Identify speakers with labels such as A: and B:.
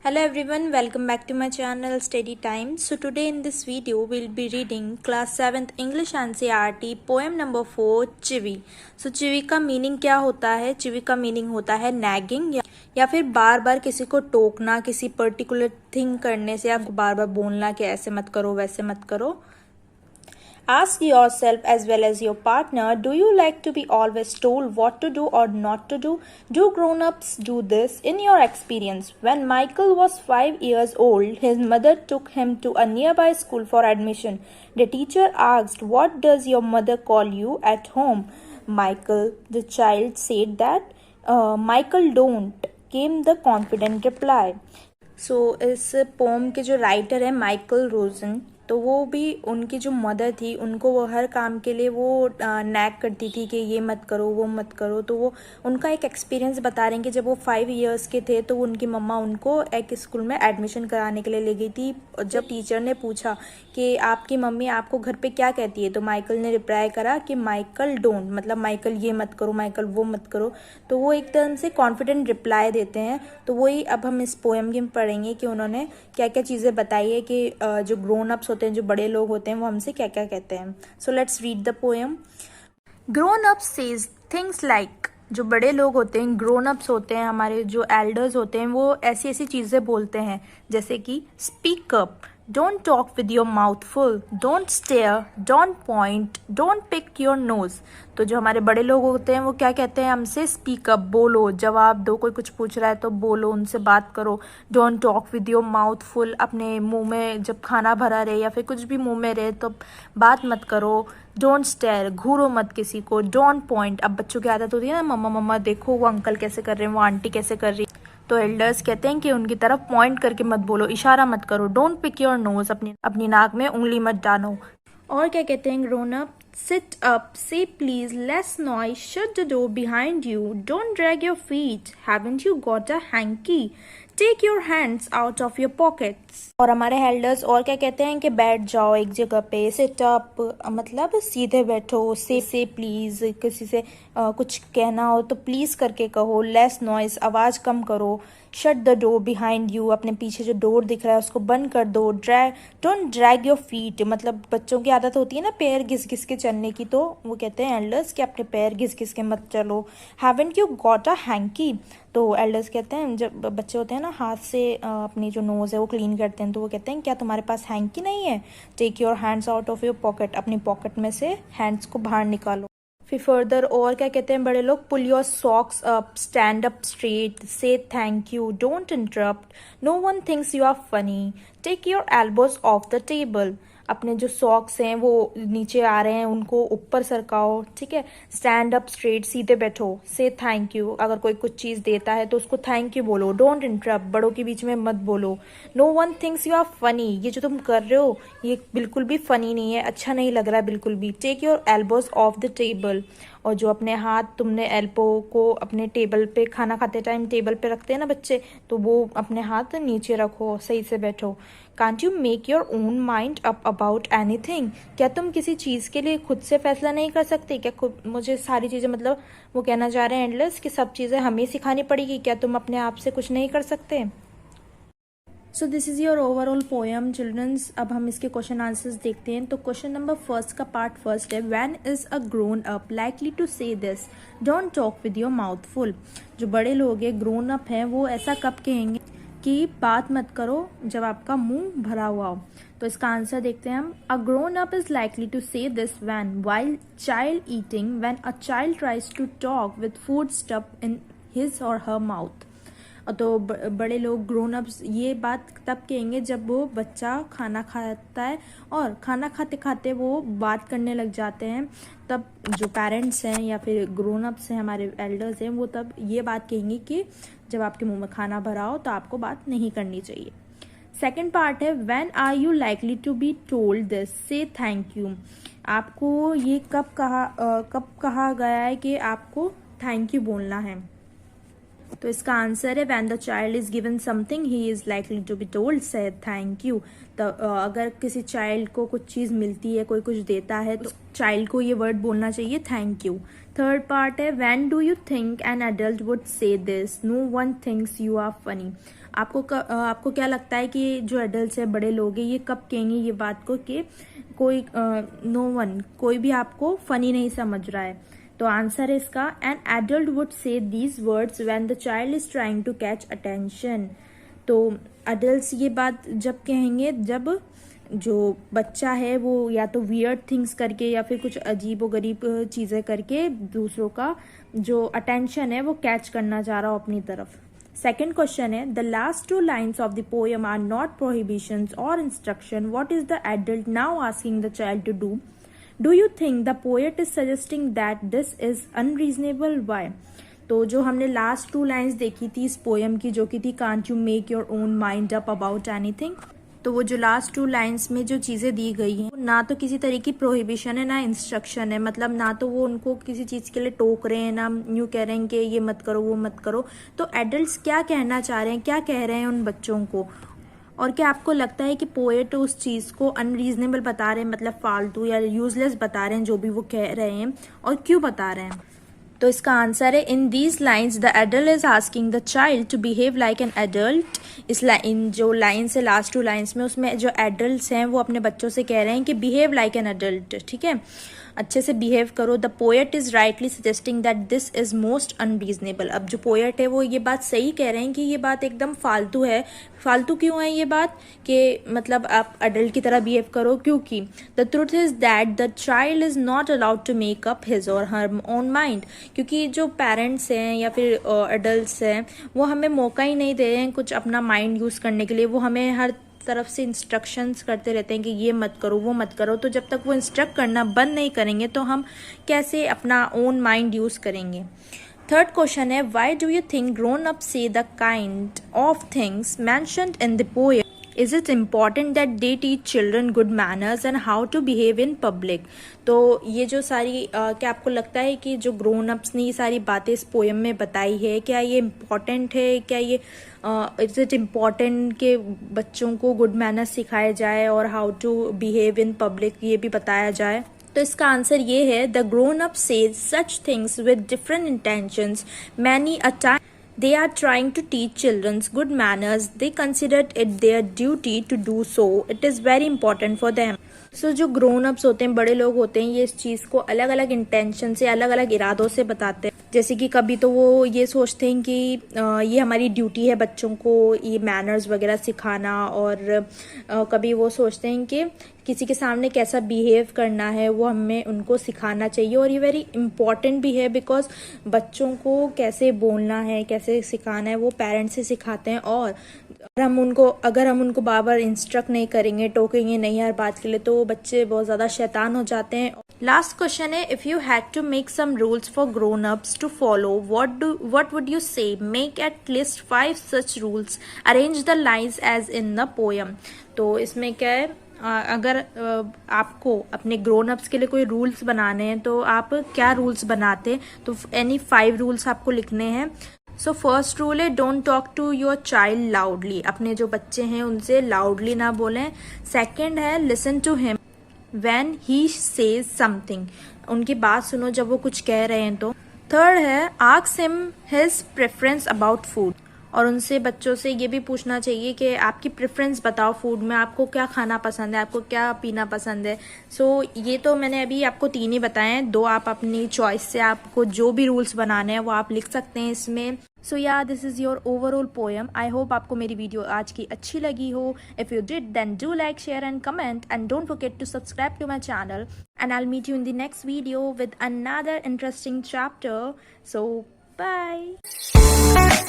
A: Hello everyone, welcome back to my channel Steady Time. So today in this video we'll be reading class 7th English NCERT poem number 4 चिवी. So चिवी का meaning क्या होता है? चिवी का meaning होता है nagging या फिर बार बार किसी को टोकना, किसी पर्टिकुलर थिंग करने से आपको बार बार बोलना कि ऐसे मत करो वैसे मत करो. Ask yourself as well as your partner, do you like to be always told what to do or not to do? Do grown-ups do this? In your experience, when Michael was 5 years old, his mother took him to a nearby school for admission. The teacher asked, "What does your mother call you at home?" Michael, the child, said that, Michael don't, came the confident reply. So इस pome के जो writer है Michael रोजन, तो वो भी उनकी जो mother थी उनको वो हर काम के लिए वो नैग करती थी कि ये मत करो वो मत करो. तो वो उनका एक एक्सपीरियंस बता रहे हैं कि जब वो 5 इयर्स के थे तो उनकी मम्मा उनको एक स्कूल में एडमिशन कराने के लिए ले गई थी. जब टीचर ने पूछा कि आपकी मम्मी आपको घर पे क्या कहती है, तो माइकल ने रिप्लाई करा कि माइकल डोंट, मतलब माइकल ये मत करो, माइकल वो मत करो. तो वो एक तरह से कॉन्फिडेंट रिप्लाई देते हैं. तो वही अब हम इस पोएम में पढ़ेंगे कि उन्होंने क्या क्या चीज़ें बताई है कि जो ग्रोन अप्स होते हैं, जो बड़े लोग होते हैं, वो हमसे क्या क्या कहते हैं. So let's read the poem. Grown up says things like, जो बड़े लोग होते हैं, ग्रोन अप्स होते हैं, हमारे जो एल्डर्स होते हैं, वो ऐसी ऐसी चीज़ें बोलते हैं जैसे कि speak up, don't talk with your mouth full, don't stare, don't point, don't pick your nose. तो जो हमारे बड़े लोग होते हैं वो क्या कहते हैं हमसे, स्पीक अप, बोलो, जवाब दो, कोई कुछ पूछ रहा है तो बोलो, उनसे बात करो. Don't talk with your mouth full, अपने मुंह में जब खाना भरा रहे या फिर कुछ भी मुंह में रहे तो बात मत करो. डोंट स्टेयर, घूरो मत किसी को. डोंट पॉइंट, अब बच्चों की आदत होती है ना, मम्मा मम्मा देखो वो अंकल कैसे कर रहे हैं, वो आंटी कैसे कर रही है, तो एल्डर्स कहते हैं कि उनकी तरफ पॉइंट करके मत बोलो, इशारा मत करो. डोंट पिक योर नोज, अपनी नाक में उंगली मत डालो. और क्या कहते हैं grown up, sit up, say please, less noise, shut the door behind you, don't drag your feet, haven't you got a hanky, take your hands out of your pockets. और हमारे एल्डर्स और क्या कहते हैं कि बैठ जाओ एक जगह पे, सिट अप मतलब सीधे बैठो, से प्लीज, किसी से कुछ कहना हो तो प्लीज करके कहो, लेस नॉइस, आवाज कम करो, shut the door behind you, अपने पीछे जो डोर दिख रहा है उसको बंद कर दो. डोंट ड्रैग योर फीट, मतलब बच्चों की आदत होती है ना पैर घिस घिस के चलने की, तो वो कहते हैं एल्डर्स कि अपने पैर घिस घिस के मत चलो. Haven't you got a hanky, तो एल्डर्स कहते हैं जब बच्चे होते हैं ना हाथ से अपनी जो नोज़ है वो क्लीन करते हैं, तो वो कहते हैं क्या तुम्हारे पास हैंकी नहीं है. Take your hands out of your pocket, अपनी पॉकेट में से हैंड्स को बाहर निकालो. फिर फर्दर और क्या कहते हैं बड़े लोग, pull your socks up, stand up straight, say thank you, don't interrupt, no one thinks you are funny, take your elbows off the table, अपने जो सॉक्स हैं वो नीचे आ रहे हैं उनको ऊपर सरकाओ, ठीक है. स्टैंड अप स्ट्रेट, सीधे बैठो. से थैंक यू, अगर कोई कुछ चीज़ देता है तो उसको थैंक यू बोलो. डोंट इंटरप्ट, बड़ों के बीच में मत बोलो. No one thinks you are funny, ये जो तुम कर रहे हो ये बिल्कुल भी फनी नहीं है, अच्छा नहीं लग रहा है बिल्कुल भी. Take your elbows off the table, और जो अपने हाथ तुमने एल्बो को अपने टेबल पे, खाना खाते टाइम टेबल पे रखते हैं ना बच्चे, तो वो अपने हाथ नीचे रखो, सही से बैठो. Can't you make your own mind up about anything, क्या तुम किसी चीज़ के लिए खुद से फैसला नहीं कर सकते क्या? खुद मुझे सारी चीज़ें, मतलब वो कहना चाह रहे हैं एंडलेस कि सब चीज़ें हमें सिखानी पड़ेगी, क्या तुम अपने आप से कुछ नहीं कर सकते. So this is your overall poem children's. अब हम इसके क्वेश्चन आंसर्स देखते हैं. तो क्वेश्चन नंबर फर्स्ट का पार्ट फर्स्ट है, when is a grown up likely to say this, don't talk with your mouth full. जो बड़े लोग हैं, ग्रोन अप हैं, वो ऐसा कब कहेंगे कि बात मत करो जब आपका मुंह भरा हुआ हो. तो इसका आंसर देखते हैं हम. A grown up is likely to say this when while child eating, when a child tries to talk with food stuff in his or her mouth. तो बड़े लोग ग्रोन अप्स ये बात तब कहेंगे जब वो बच्चा खाना खाता है और खाना खाते खाते वो बात करने लग जाते हैं. तब जो पेरेंट्स हैं या फिर ग्रोन अप्स हैं, हमारे एल्डर्स हैं, वो तब ये बात कहेंगे कि जब आपके मुंह में खाना भरा हो तो आपको बात नहीं करनी चाहिए. सेकेंड पार्ट है, when are you likely to be told this, say thank you. आपको ये कब कहा गया है कि आपको थैंक यू बोलना है. तो इसका आंसर है, when the child is given something he is likely to be told say thank you. तो अगर किसी चाइल्ड को कुछ चीज़ मिलती है, कोई कुछ देता है, तो चाइल्ड को ये वर्ड बोलना चाहिए, थैंक यू. थर्ड पार्ट है, when do you think an adult would say this, no one thinks you are funny. आपको क्या लगता है कि जो एडल्ट है, बड़े लोग हैं, ये कब कहेंगे ये बात को कि कोई नो वन, कोई भी आपको फनी नहीं समझ रहा है? तो आंसर है इसका, an adult would say these words when the child is trying to catch attention. तो एडल्ट्स ये बात जब कहेंगे जब जो बच्चा है वो या तो वियर्ड थिंग्स करके या फिर कुछ अजीब व गरीब चीज़ें करके दूसरों का जो अटेंशन है वो कैच करना चाह रहा हो अपनी तरफ। सेकेंड क्वेश्चन है, the last two lines of the poem are not prohibitions or instruction, what is the adult now asking the child to do? Do you think the poet is suggesting that this is unreasonable? Why? तो जो हमने last 2 lines देखी थी इस poem की, जो कि थी can't you make your own mind up about anything, तो वो जो लास्ट 2 लाइन्स में जो चीज़ें दी गई हैं ना तो किसी तरीके की प्रोहिबिशन है ना इंस्ट्रक्शन है, मतलब ना तो वो उनको किसी चीज़ के लिए टोक रहे हैं ना यूँ कह रहे हैं कि ये मत करो वो मत करो। तो एडल्ट्स क्या कहना चाह रहे हैं, क्या कह रहे हैं उन बच्चों को? और क्या आपको लगता है कि पोएट उस चीज़ को अनरीजनेबल बता रहे हैं, मतलब फालतू या यूजलेस बता रहे हैं जो भी वो कह रहे हैं, और क्यों बता रहे हैं? तो इसका आंसर है, in these lines the adult is asking the child to behave like an adult. इन जो लाइन्स है लास्ट 2 लाइन्स में, उसमें जो एडल्ट्स हैं वो अपने बच्चों से कह रहे हैं कि बिहेव लाइक एन एडल्ट, ठीक है, अच्छे से बिहेव करो। The poet is rightly suggesting that this is most unreasonable. अब जो पोएट है वो ये बात सही कह रहे हैं कि ये बात एकदम फालतू है। फालतू क्यों है ये बात कि मतलब आप अडल्ट की तरह बिहेव करो? क्योंकि the truth is that the child is not allowed to make up his or her own mind. क्योंकि जो पेरेंट्स हैं या फिर एडल्ट्स हैं वो हमें मौका ही नहीं दे रहे हैं कुछ अपना माइंड यूज़ करने के लिए। वो हमें हर तरफ से इंस्ट्रक्शंस करते रहते हैं कि ये मत करो वो मत करो। तो जब तक वो इंस्ट्रक्ट करना बंद नहीं करेंगे तो हम कैसे अपना ओन माइंड यूज़ करेंगे? थर्ड क्वेश्चन है, why do you think grown up say the kind of things mentioned in the poem? Is it important that they teach children good manners and how to behave in public? तो ये जो सारी क्या आपको लगता है कि जो ग्रोन अप्स ने ये सारी बातें इस पोएम में बताई है, क्या ये इम्पॉर्टेंट है? क्या ये इज इट इम्पॉर्टेंट कि बच्चों को गुड मैनर्स सिखाए जाए और how to behave in public ये भी बताया जाए? तो इसका आंसर ये है, the grown up says such things with different intentions many a time they are trying to teach children good manners. They considered it their duty to do so. It is very important for them. So जो grown ups होते हैं, बड़े लोग होते हैं, ये इस चीज़ को अलग अलग इंटेंशन से अलग अलग इरादों से बताते हैं। जैसे कि कभी तो वो ये सोचते हैं कि ये हमारी ड्यूटी है बच्चों को ये मैनर्स वगैरह सिखाना, और कभी वो सोचते हैं कि किसी के सामने कैसा बिहेव करना है वो हमें उनको सिखाना चाहिए। और ये वेरी इंपॉर्टेंट भी है बिकॉज बच्चों को कैसे बोलना है कैसे सिखाना है वो पेरेंट्स से सिखाते हैं। और अगर हम उनको बार बार इंस्ट्रक्ट नहीं करेंगे, टोकेंगे नहीं हर बात के लिए, तो बच्चे बहुत ज़्यादा शैतान हो जाते हैं। लास्ट क्वेश्चन है, if you had to make some rules for grown ups to follow, what would you say? Make at least 5 such rules, arrange the lines as in the poem. तो इसमें क्या है, अगर आपको अपने ग्रोन अप्स के लिए कोई रूल्स बनाने हैं तो आप क्या रूल्स बनाते? तो एनी 5 रूल्स आपको लिखने हैं। सो फर्स्ट रूल है, don't talk to your child loudly. अपने जो बच्चे हैं उनसे लाउडली ना बोलें। सेकेंड है, listen to him when he says something. उनकी बात सुनो जब वो कुछ कह रहे हैं तो। थर्ड है, ask him his preference about food. और उनसे बच्चों से ये भी पूछना चाहिए कि आपकी प्रेफरेंस बताओ फूड में, आपको क्या खाना पसंद है, आपको क्या पीना पसंद है। सो ये तो मैंने अभी आपको 3 ही बताए हैं, 2 आप अपनी चॉइस से आपको जो भी रूल्स बनाने हैं वो आप लिख सकते हैं इसमें। So yeah this is your overall poem. I hope आपको मेरी वीडियो आज की अच्छी लगी हो। If you did then do like share and comment and don't forget to subscribe to my channel and I will meet you in the next video with another interesting chapter. So bye.